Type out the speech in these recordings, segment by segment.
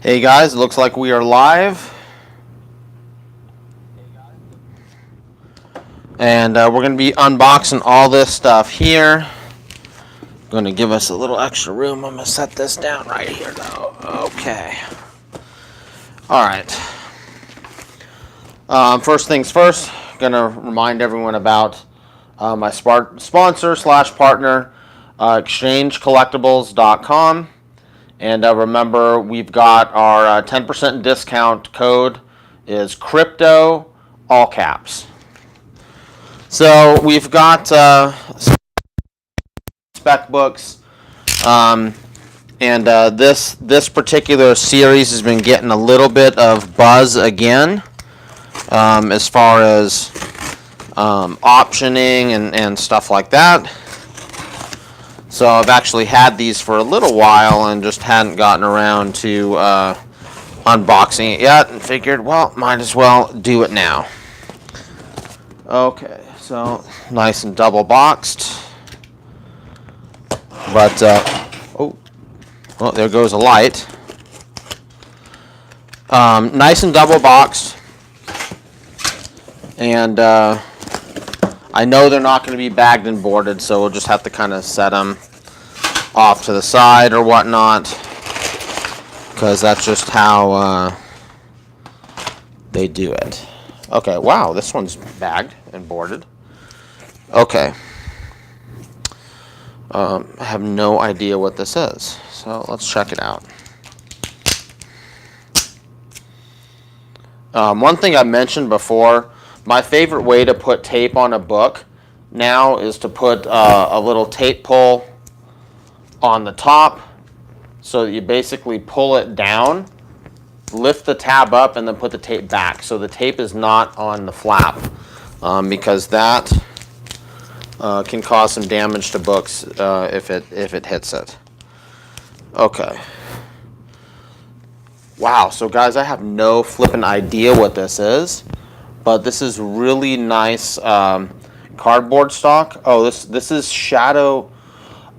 Hey guys, it looks like we are live. And we're going to be unboxing all this stuff here. Going to give us a little extra room. I'm going to set this down right here though. Okay. Alright. First things first, going to remind everyone about my sponsor / partner, exchangecollectibles.com. And remember, we've got our 10% discount code is crypto, all caps. So we've got spec books, and this particular series has been getting a little bit of buzz again, as far as optioning and stuff like that. So I've actually had these for a little while and just hadn't gotten around to unboxing it yet, and figured, well, might as well do it now. Okay, so nice and double boxed. But, oh, well, there goes a light. Nice and double boxed. And I know they're not going to be bagged and boarded, so we'll just have to kind of set them off to the side or whatnot, because that's just how they do it. Okay, wow, this one's bagged and boarded. Okay. I have no idea what this is, so let's check it out. One thing I mentioned before, my favorite way to put tape on a book now is to put a little tape pull on the top, so that you basically pull it down, lift the tab up, and then put the tape back. So the tape is not on the flap, because that can cause some damage to books if it hits it. Okay. Wow. So guys, I have no flippin' idea what this is, but this is really nice cardboard stock. Oh, this is Shadow.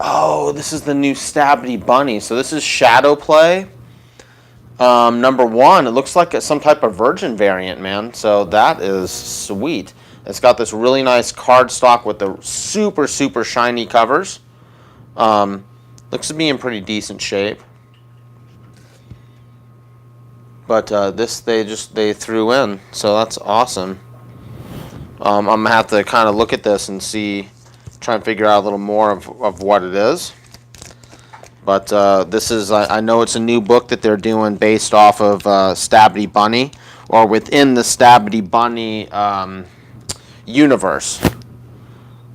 Oh, this is the new Stabbity Bunny. So this is Shadow Play. Number 1. It looks like it's some type of Virgin variant, man. So that is sweet. It's got this really nice card stock with the super, super shiny covers. Looks to be in pretty decent shape. But this they threw in, so that's awesome. I'm gonna have to kind of look at this and try and figure out a little more of what it is. But this is, I know it's a new book that they're doing based off of Stabbity Bunny, or within the Stabbity Bunny universe.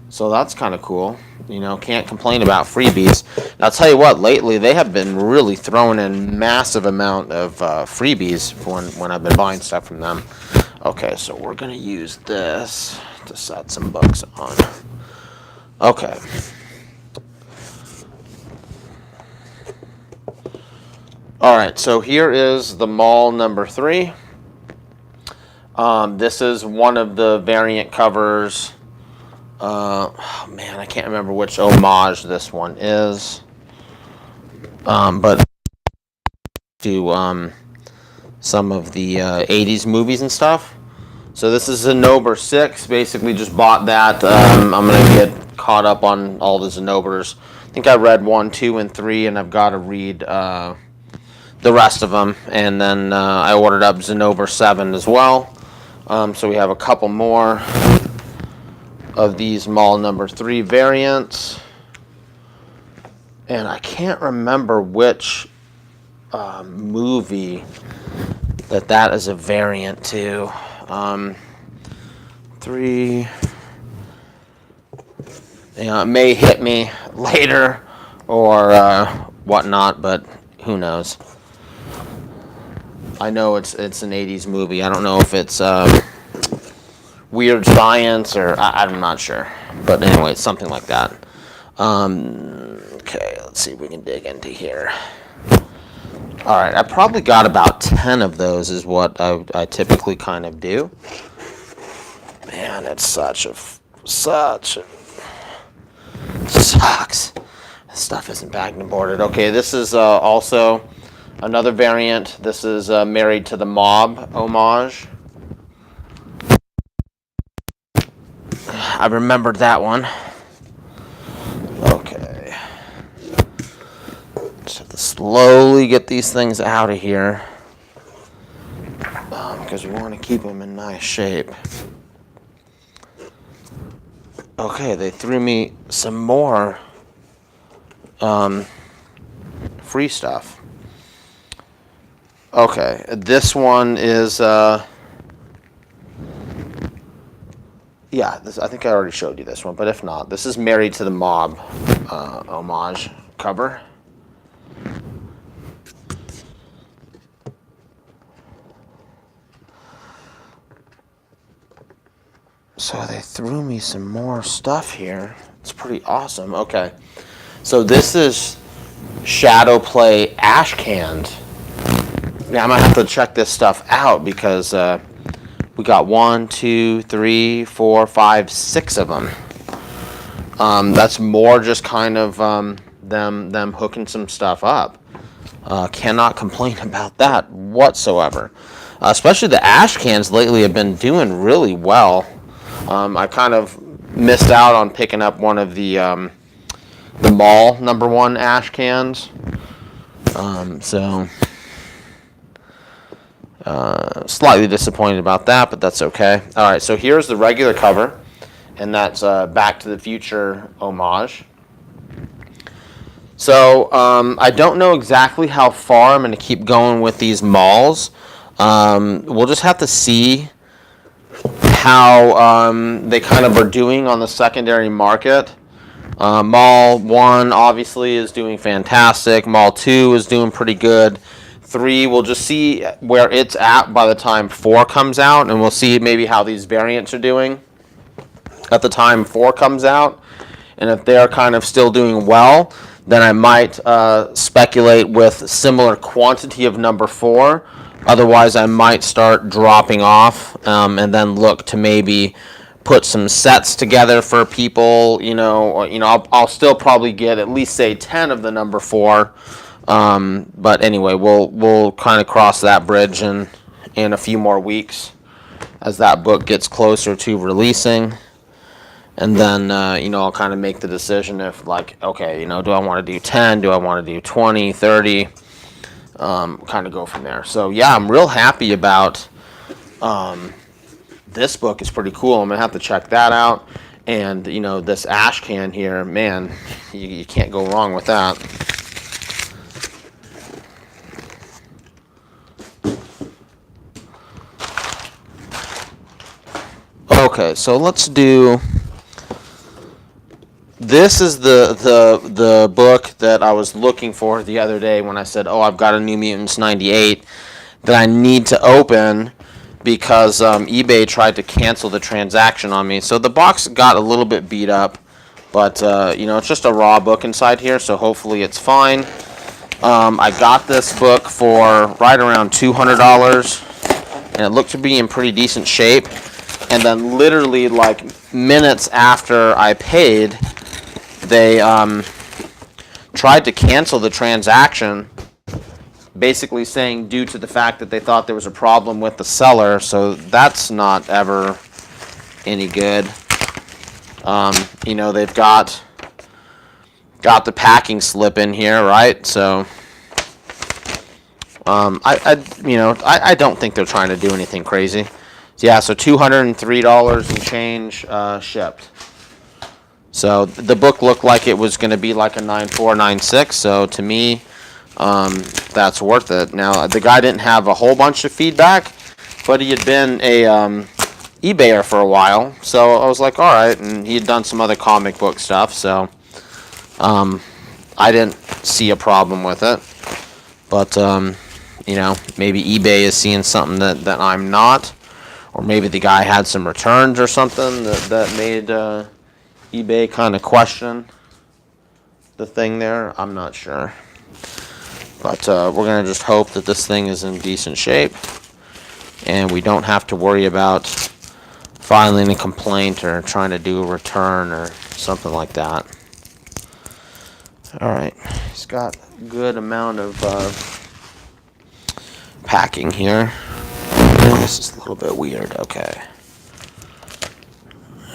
So that's kind of cool. You know, can't complain about freebies. And I'll tell you what, lately they have been really throwing in massive amount of freebies when I've been buying stuff from them. Okay, so we're going to use this to set some books on. Okay. Alright, so here is the Mall number 3. This is one of the variant covers. Oh man, I can't remember which homage this one is. But to some of the 80s movies and stuff. So this is Zenobra 6. Basically just bought that. I'm going to get caught up on all the Zenobras. I think I read 1, 2, and 3, and I've got to read the rest of them. And then I ordered up Zenobra 7 as well. So we have a couple more of these Mall number 3 variants. And I can't remember which movie that is a variant to. 3. You know, it may hit me later or whatnot, but who knows. I know it's an 80s movie. I don't know if it's Weird Science or I'm not sure. But anyway, it's something like that. Okay, let's see if we can dig into here. Alright, I probably got about 10 of those is what I typically kind of do. Man, it's such a sucks. This stuff isn't bagged and boarded. Okay, this is also Another variant. This is Married to the Mob homage. I remembered that one. Okay. Just have to slowly get these things out of here. Because we want to keep them in nice shape. Okay, they threw me some more free stuff. Okay, this one is, yeah, I think I already showed you this one, but if not, this is Married to the Mob homage cover. So they threw me some more stuff here. It's pretty awesome. Okay, so this is Shadow Play Ash Cans. Now I'm gonna have to check this stuff out because we got 1, 2, 3, 4, 5, 6 of them. That's more just kind of them hooking some stuff up. Cannot complain about that whatsoever. Especially the ash cans lately have been doing really well. I kind of missed out on picking up one of the Mall #1 ash cans. So slightly disappointed about that, but that's okay. All right, so here's the regular cover, and that's Back to the Future homage. So I don't know exactly how far I'm going to keep going with these malls. We'll just have to see how they kind of are doing on the secondary market. Mall 1 obviously is doing fantastic. Mall 2 is doing pretty good. 3, we'll just see where it's at by the time 4 comes out, and we'll see maybe how these variants are doing at the time 4 comes out. And if they're kind of still doing well, then I might speculate with similar quantity of number 4. Otherwise, I might start dropping off and then look to maybe put some sets together for people. I'll still probably get at least say 10 of the number 4. But anyway, we'll kind of cross that bridge in a few more weeks as that book gets closer to releasing. And then, I'll kind of make the decision if, okay, do I want to do 10? Do I want to do 20, 30? Kind of go from there. So, yeah, I'm real happy about this book. It's pretty cool. I'm going to have to check that out. And, this ash can here, man, you can't go wrong with that. Okay, so let's do... This is the book that I was looking for the other day when I said, I've got a New Mutants 98 that I need to open because eBay tried to cancel the transaction on me. So the box got a little bit beat up, but, it's just a raw book inside here, so hopefully it's fine. I got this book for right around $200, and it looked to be in pretty decent shape. And then literally, minutes after I paid, they tried to cancel the transaction, basically saying due to the fact that they thought there was a problem with the seller. So that's not ever any good. They've got the packing slip in here, right? So I don't think they're trying to do anything crazy. Yeah, so $203 and change shipped. So the book looked like it was going to be like a 9.4, 9.6. So to me, that's worth it. Now the guy didn't have a whole bunch of feedback, but he had been a eBayer for a while. So I was like, all right, and he had done some other comic book stuff. So I didn't see a problem with it. But maybe eBay is seeing something that I'm not. Or maybe the guy had some returns or something that made eBay kind of question the thing there. I'm not sure. But we're going to just hope that this thing is in decent shape. And we don't have to worry about filing a complaint or trying to do a return or something like that. Alright. It's got a good amount of packing here. Oh, this is a little bit weird. Okay.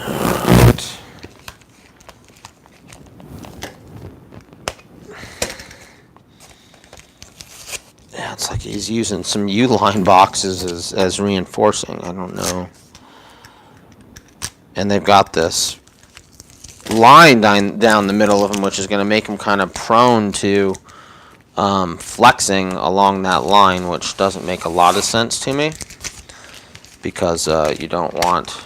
Alright. Yeah, it's like he's using some U-line boxes as reinforcing. I don't know. And they've got this line down the middle of them, which is going to make them kind of prone to flexing along that line, which doesn't make a lot of sense to me, because you don't want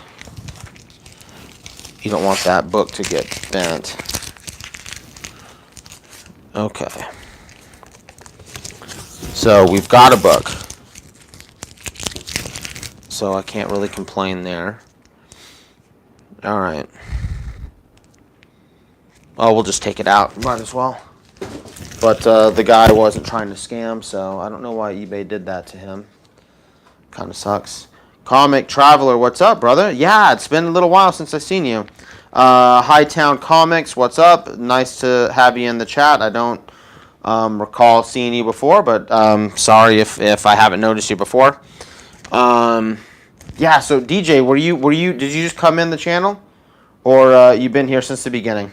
that book to get bent. Okay. So we've got a book. So I can't really complain there. All right. Oh, we'll just take it out. Might as well. But the guy wasn't trying to scam, so I don't know why eBay did that to him. Kind of sucks. Comic Traveler, what's up, brother? Yeah, it's been a little while since I've seen you. Hightown Comics, what's up? Nice to have you in the chat. I don't recall seeing you before, but sorry if I haven't noticed you before. Yeah, so DJ, did you just come in the channel, or you been here since the beginning?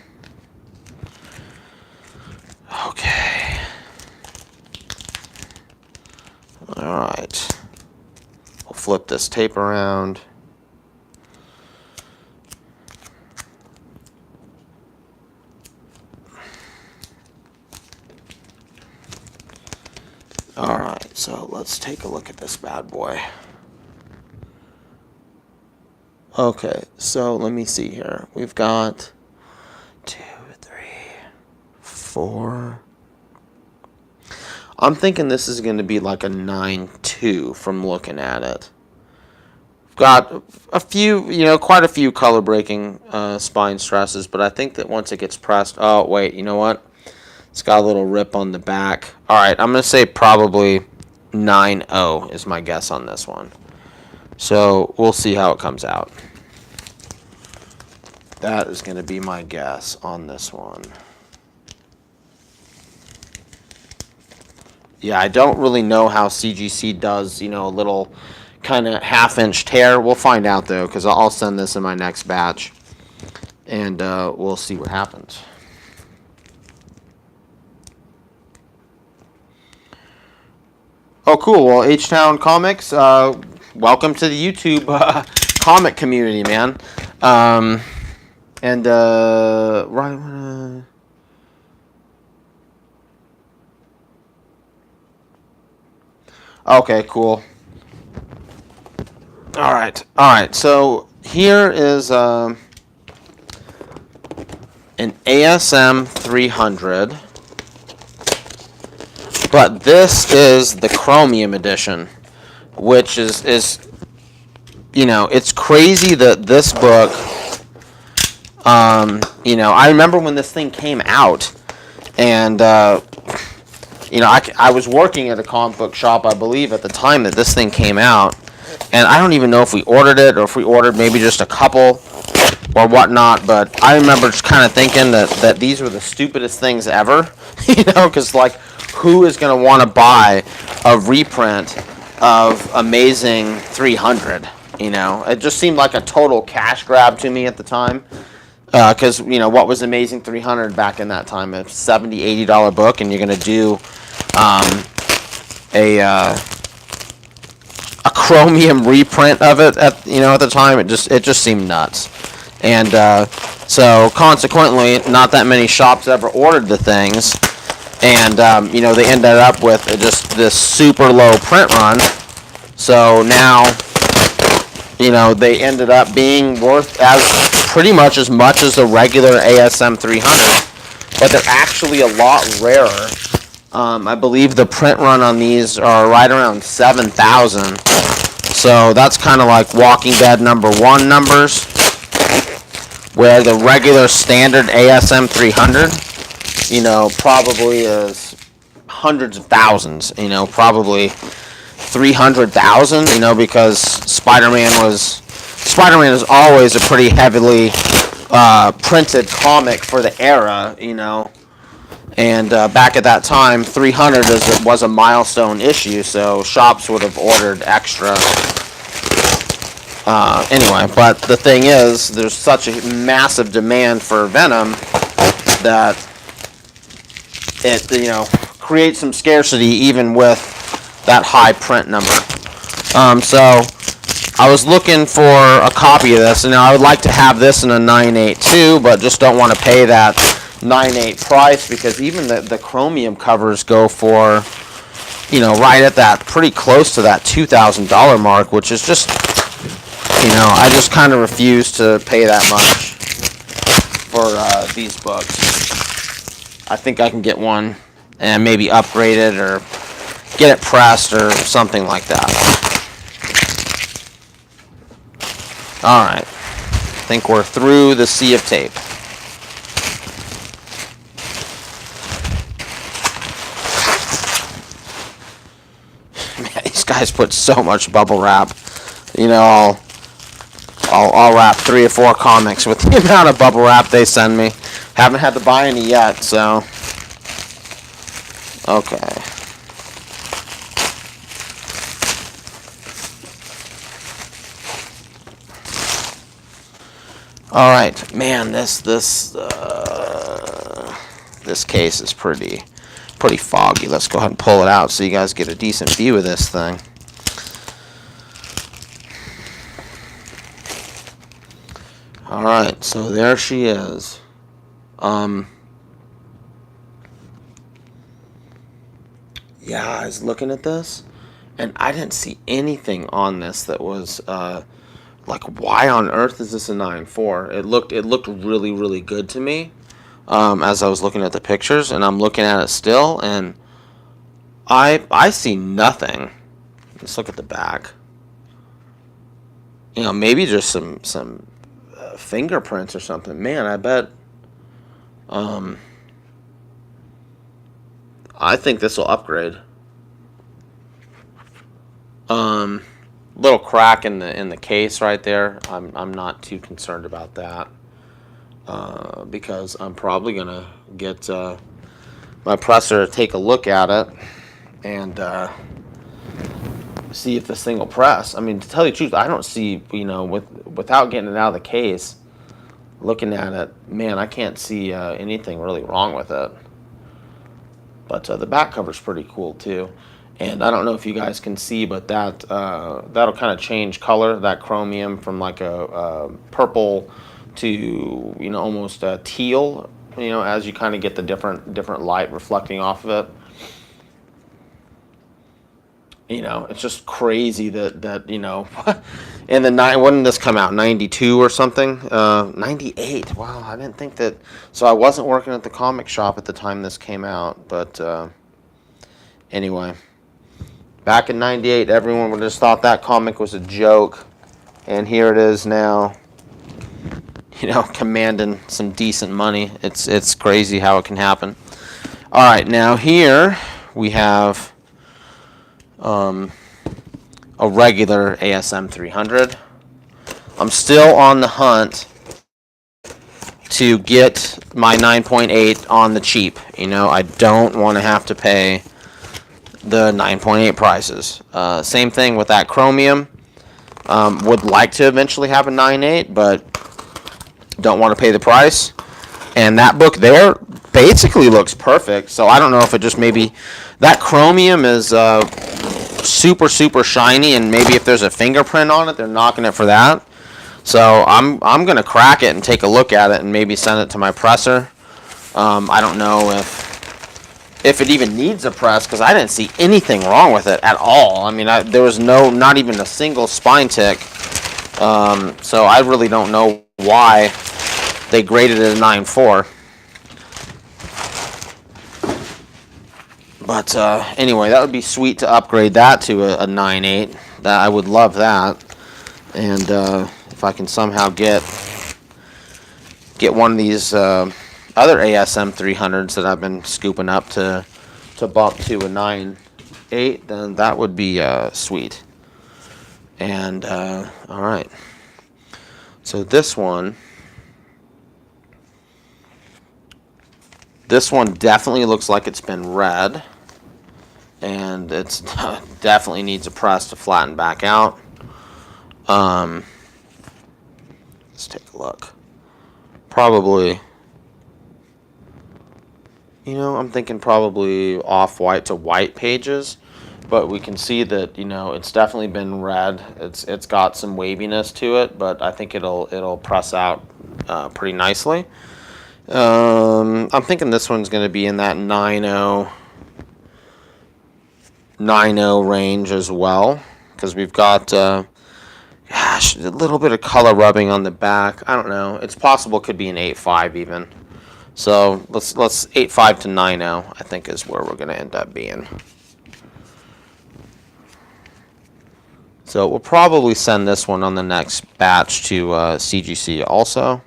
Okay. All right. We'll flip this tape around. All right, so let's take a look at this bad boy. Okay, so let me see here. We've got 2, 3, 4. I'm thinking this is going to be like a 9-2 from looking at it. We've got a few, quite a few color breaking spine stresses, but I think that once it gets pressed, oh wait, you know what? It's got a little rip on the back. All right, I'm going to say probably 9-0 is my guess on this one. So we'll see how it comes out. That is going to be my guess on this one. Yeah, I don't really know how CGC does, a little kind of half-inch tear. We'll find out, though, because I'll send this in my next batch. And we'll see what happens. Oh, cool. Well, H-Town Comics, welcome to the YouTube comic community, man. Right. Okay, cool. All right. So here is an ASM 300. But this is the chromium edition, which is it's crazy that this book, I remember when this thing came out, and, I was working at a comic book shop, I believe, at the time that this thing came out, and I don't even know if we ordered it, or if we ordered maybe just a couple, or whatnot, but I remember just kind of thinking that these were the stupidest things ever, because, who is going to want to buy a reprint of Amazing 300? It just seemed like a total cash grab to me at the time. Because, what was Amazing 300 back in that time? A $70, $80 book, and you're going to do a chromium reprint of it at the time. It just seemed nuts. And so, consequently, not that many shops ever ordered the things. And, they ended up with just this super low print run. So now, they ended up being worth pretty much as much as the regular ASM 300. But they're actually a lot rarer. I believe the print run on these are right around 7,000. So that's kind of like Walking Dead #1 numbers. Where the regular standard ASM 300... probably is hundreds of thousands, probably 300,000, because Spider-Man is always a pretty heavily printed comic for the era, And back at that time, 300 was a milestone issue, so shops would have ordered extra. Anyway, but the thing is, there's such a massive demand for Venom that it, creates some scarcity even with that high print number. So I was looking for a copy of this, and now I would like to have this in a 9.8 too, but just don't want to pay that 9.8 price, because even the chromium covers go for, right at that, pretty close to that $2,000 mark, which is just, I just kind of refuse to pay that much for these books. I think I can get one and maybe upgrade it or get it pressed or something like that. Alright, I think we're through the sea of tape. Man, these guys put so much bubble wrap. I'll wrap 3 or 4 comics with the amount of bubble wrap they send me. Haven't had to buy any yet, so. Okay. All right, man. This case is pretty foggy. Let's go ahead and pull it out so you guys get a decent view of this thing. All right, so there she is. Yeah, I was looking at this, and I didn't see anything on this that was like, why on earth is this a 9.4? It looked really, really good to me as I was looking at the pictures, and I'm looking at it still, and I see nothing. Let's look at the back. Maybe just some fingerprints or something. Man, I bet. I think this will upgrade. Little crack in the case right there. I'm not too concerned about that because I'm probably gonna get my presser to take a look at it and see if this thing will press. I mean, to tell you the truth, I don't see, without getting it out of the case, looking at it, man, I can't see anything really wrong with it. But the back cover's pretty cool too. And I don't know if you guys can see, but that'll kind of change color, that chromium, from like a purple to, almost a teal, as you kind of get the different light reflecting off of it. It's just crazy that in the when did this come out? 92 or something? 98. Wow, I didn't think that. So I wasn't working at the comic shop at the time this came out, but anyway, back in 98, everyone would have just thought that comic was a joke, and here it is now. Commanding some decent money. It's crazy how it can happen. All right, now here we have a regular ASM 300. I'm still on the hunt to get my 9.8 on the cheap. I don't want to have to pay the 9.8 prices. Same thing with that chromium. Would like to eventually have a 9.8, but don't want to pay the price. And that book there basically looks perfect. So I don't know if it just maybe that chromium is super shiny, and maybe if there's a fingerprint on it, they're knocking it for that. So I'm gonna crack it and take a look at it and maybe send it to my presser. I don't know if it even needs a press, because I didn't see anything wrong with it at all. I mean, there was not even a single spine tick. So I really don't know why they graded it a 9.4. But anyway, that would be sweet to upgrade that to a 9.8. I would love that. And if I can somehow get one of these other ASM 300s that I've been scooping up to bump to a 9.8, then that would be sweet. And all right. So this one This one definitely looks like it's been read, and it's definitely needs a press to flatten back out. Let's take a look. Probably, I'm thinking probably off-white to white pages, but we can see that, it's definitely been read. It's got some waviness to it, but I think it'll press out pretty nicely. I'm thinking this one's going to be in that 9.0 range as well, because we've got gosh, a little bit of color rubbing on the back. I don't know. It's possible it could be an 8.5 even. So let's 8.5 to 9.0, I think, is where we're going to end up being. So we'll probably send this one on the next batch to CGC also.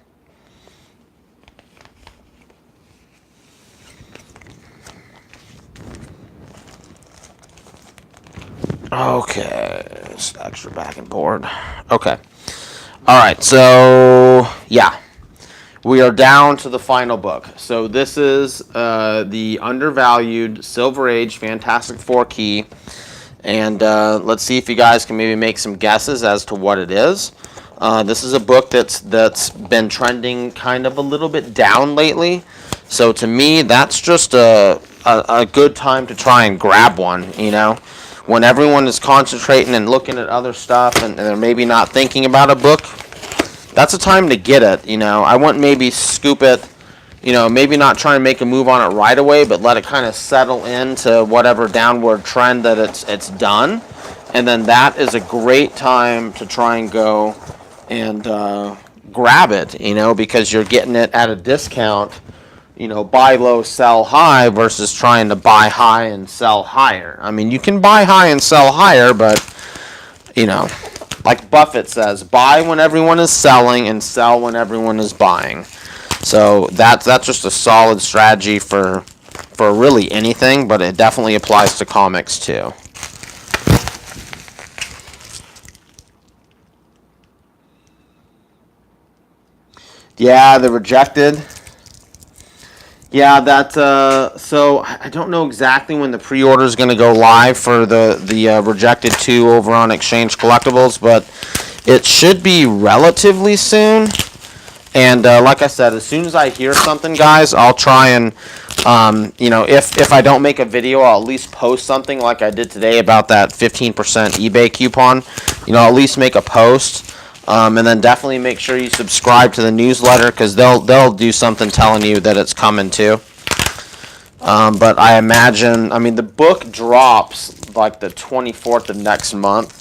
Okay, just extra back and board. Okay. All right, so yeah, we are down to the final book. So this is the Undervalued Silver Age Fantastic Four Key. And let's see if you guys can maybe make some guesses as to what it is. This is a book that's been trending kind of a little bit down lately. So to me, that's just a good time to try and grab one, When everyone is concentrating and looking at other stuff and they're maybe not thinking about a book, that's a time to get it, I wouldn't maybe scoop it, maybe not try and make a move on it right away, but let it kind of settle into whatever downward trend that it's done. And then that is a great time to try and go and grab it, because you're getting it at a discount, buy low, sell high versus trying to buy high and sell higher. I mean, you can buy high and sell higher, but, like Buffett says, buy when everyone is selling and sell when everyone is buying. So that's just a solid strategy for really anything, but it definitely applies to comics too. Yeah, the Rejected. Yeah, so I don't know exactly when the pre-order is going to go live for the Rejected 2 over on Exchange Collectibles, but it should be relatively soon. And like I said, as soon as I hear something, guys, I'll try and, if I don't make a video, I'll at least post something like I did today about that 15% eBay coupon. I'll at least make a post. And then definitely make sure you subscribe to the newsletter, because they'll do something telling you that it's coming too. But I imagine, the book drops like the 24th of next month.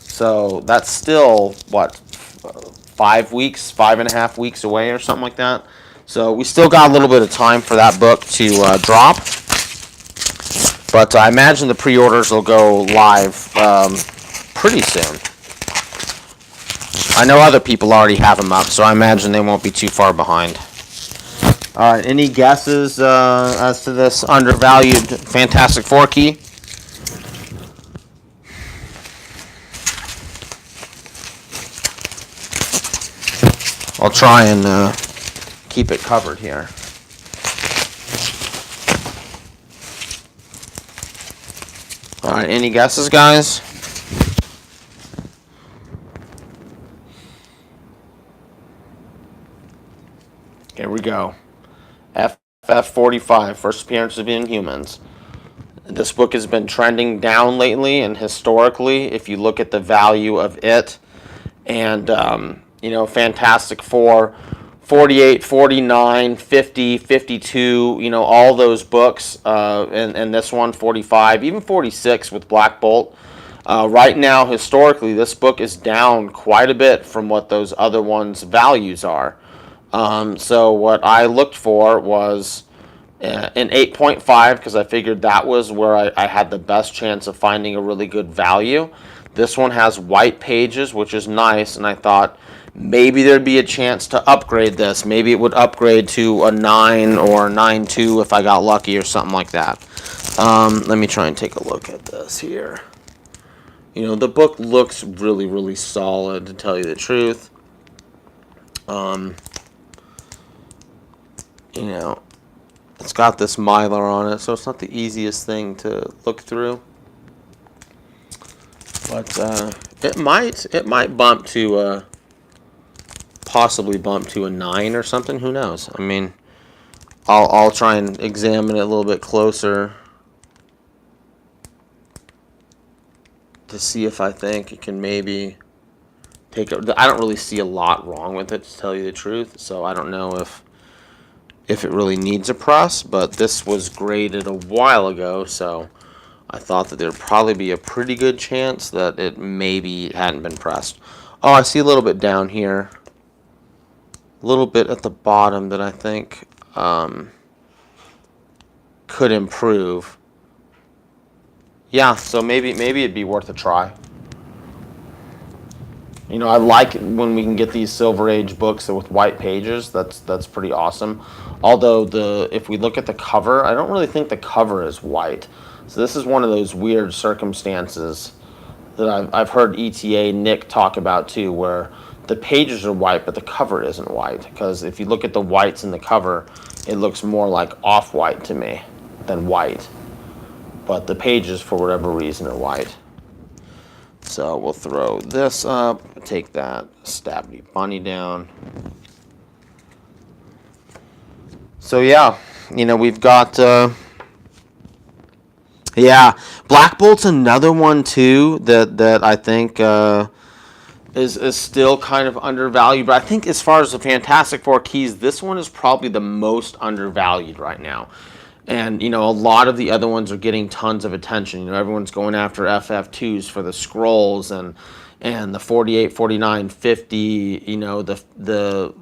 So that's still, 5 weeks, 5.5 weeks away or something like that. So we still got a little bit of time for that book to drop. But I imagine the pre-orders will go live pretty soon. I know other people already have them up, so I imagine they won't be too far behind. All right, any guesses as to this Undervalued Fantastic Four key? I'll try and keep it covered here. All right, any guesses, guys? Here we go. FF45, first appearance of Inhumans. This book has been trending down lately, and historically, if you look at the value of it and, Fantastic Four, 48, 49, 50, 52, all those books, and this one, 45, even 46 with Black Bolt. Right now, historically, this book is down quite a bit from what those other ones' values are. So what I looked for was an 8.5, because I figured that was where I had the best chance of finding a really good value. This one has white pages, which is nice, and I thought maybe there'd be a chance to upgrade this. Maybe it would upgrade to a 9 or 9.2 if I got lucky or something like that. Let me try and take a look at this here. The book looks really, really solid, to tell you the truth. It's got this Mylar on it, so it's not the easiest thing to look through. But it might bump to possibly bump to a 9 or something. Who knows? I mean, I'll try and examine it a little bit closer to see if I think it can maybe take it. I don't really see a lot wrong with it, to tell you the truth. So I don't know if it really needs a press, but this was graded a while ago, so I thought that there'd probably be a pretty good chance that it maybe hadn't been pressed. Oh, I see a little bit down here. A little bit at the bottom that I think could improve. Yeah, so maybe it'd be worth a try. You know, I like it when we can get these Silver Age books with white pages. That's pretty awesome. Although if we look at the cover, I don't really think the cover is white. So this is one of those weird circumstances that I've heard ETA Nick talk about too, where the pages are white but the cover isn't white. Because if you look at the whites in the cover, it looks more like off-white to me than white. But the pages, for whatever reason, are white. So we'll throw this up, take that Stabbity Bunny down. So yeah, you know, we've got, yeah, Black Bolt's another one too that I think is still kind of undervalued. But I think as far as the Fantastic Four keys, this one is probably the most undervalued right now. And, you know, a lot of the other ones are getting tons of attention. You know, everyone's going after FF2s for the scrolls and the 48, 49, 50. You know, the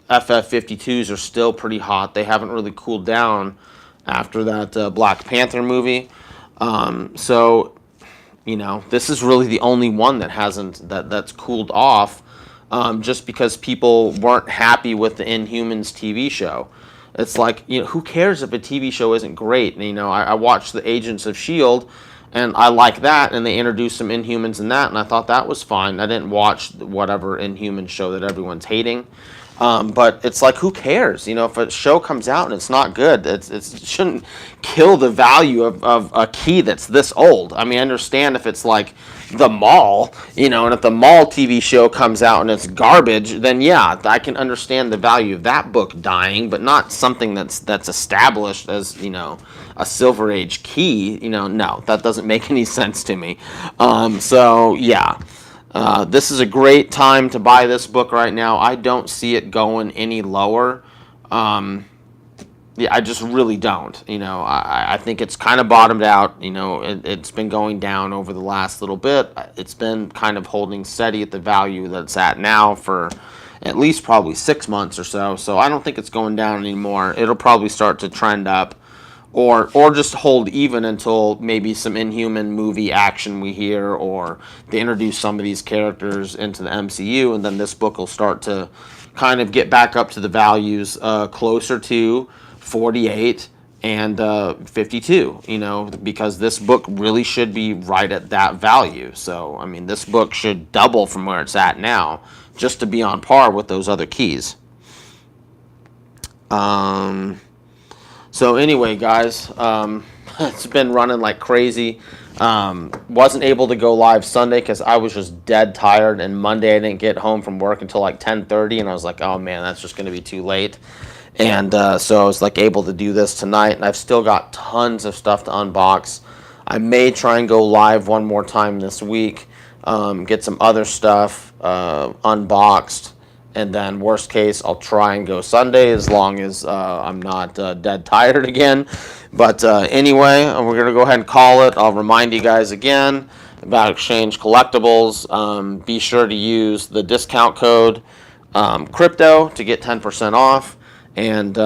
FF52s are still pretty hot. They haven't really cooled down after that Black Panther movie. So, you know, this is really the only one that hasn't, that's cooled off just because people weren't happy with the Inhumans TV show. It's like, you know, who cares if a TV show isn't great? And, you know, I watched the Agents of S.H.I.E.L.D., and I like that, and they introduced some Inhumans in that, and I thought that was fine. I didn't watch whatever Inhuman show that everyone's hating. But it's like, who cares? You know, if a show comes out and it's not good, it shouldn't kill the value of a key that's this old. I mean, I understand if it's like The Mall, you know, and if the Mall TV show comes out and it's garbage, then yeah, I can understand the value of that book dying, but not something that's established as, you know, a Silver Age key. You know, no, that doesn't make any sense to me. So yeah. This is a great time to buy this book right now. I don't see it going any lower. Yeah, I just really don't. You know, I think it's kind of bottomed out. You know, it's been going down over the last little bit. It's been kind of holding steady at the value that it's at now for at least probably 6 months or so. So I don't think it's going down anymore. It'll probably start to trend up. Or just hold even until maybe some Inhuman movie action we hear, or they introduce some of these characters into the MCU, and then this book will start to kind of get back up to the values closer to 48 and 52, you know, because this book really should be right at that value. So, I mean, this book should double from where it's at now just to be on par with those other keys. So anyway, guys, it's been running like crazy. Wasn't able to go live Sunday because I was just dead tired, and Monday I didn't get home from work until like 10:30, and I was like, oh man, that's just going to be too late. And so I was like able to do this tonight, and I've still got tons of stuff to unbox. I may try and go live one more time this week, get some other stuff unboxed. And then worst case, I'll try and go Sunday as long as I'm not dead tired again. But anyway, we're going to go ahead and call it. I'll remind you guys again about Exchange Collectibles. Be sure to use the discount code crypto to get 10% off. And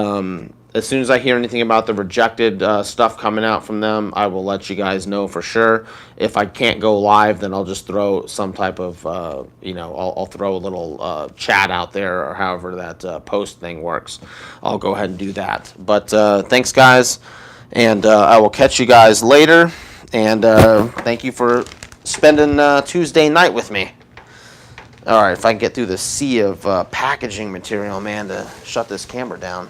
as soon as I hear anything about the rejected stuff coming out from them, I will let you guys know for sure. If I can't go live, then I'll just throw some type of, you know, I'll throw a little chat out there, or however that post thing works. I'll go ahead and do that. But thanks, guys, and I will catch you guys later. And thank you for spending Tuesday night with me. All right, if I can get through the sea of packaging material, man, to shut this camera down.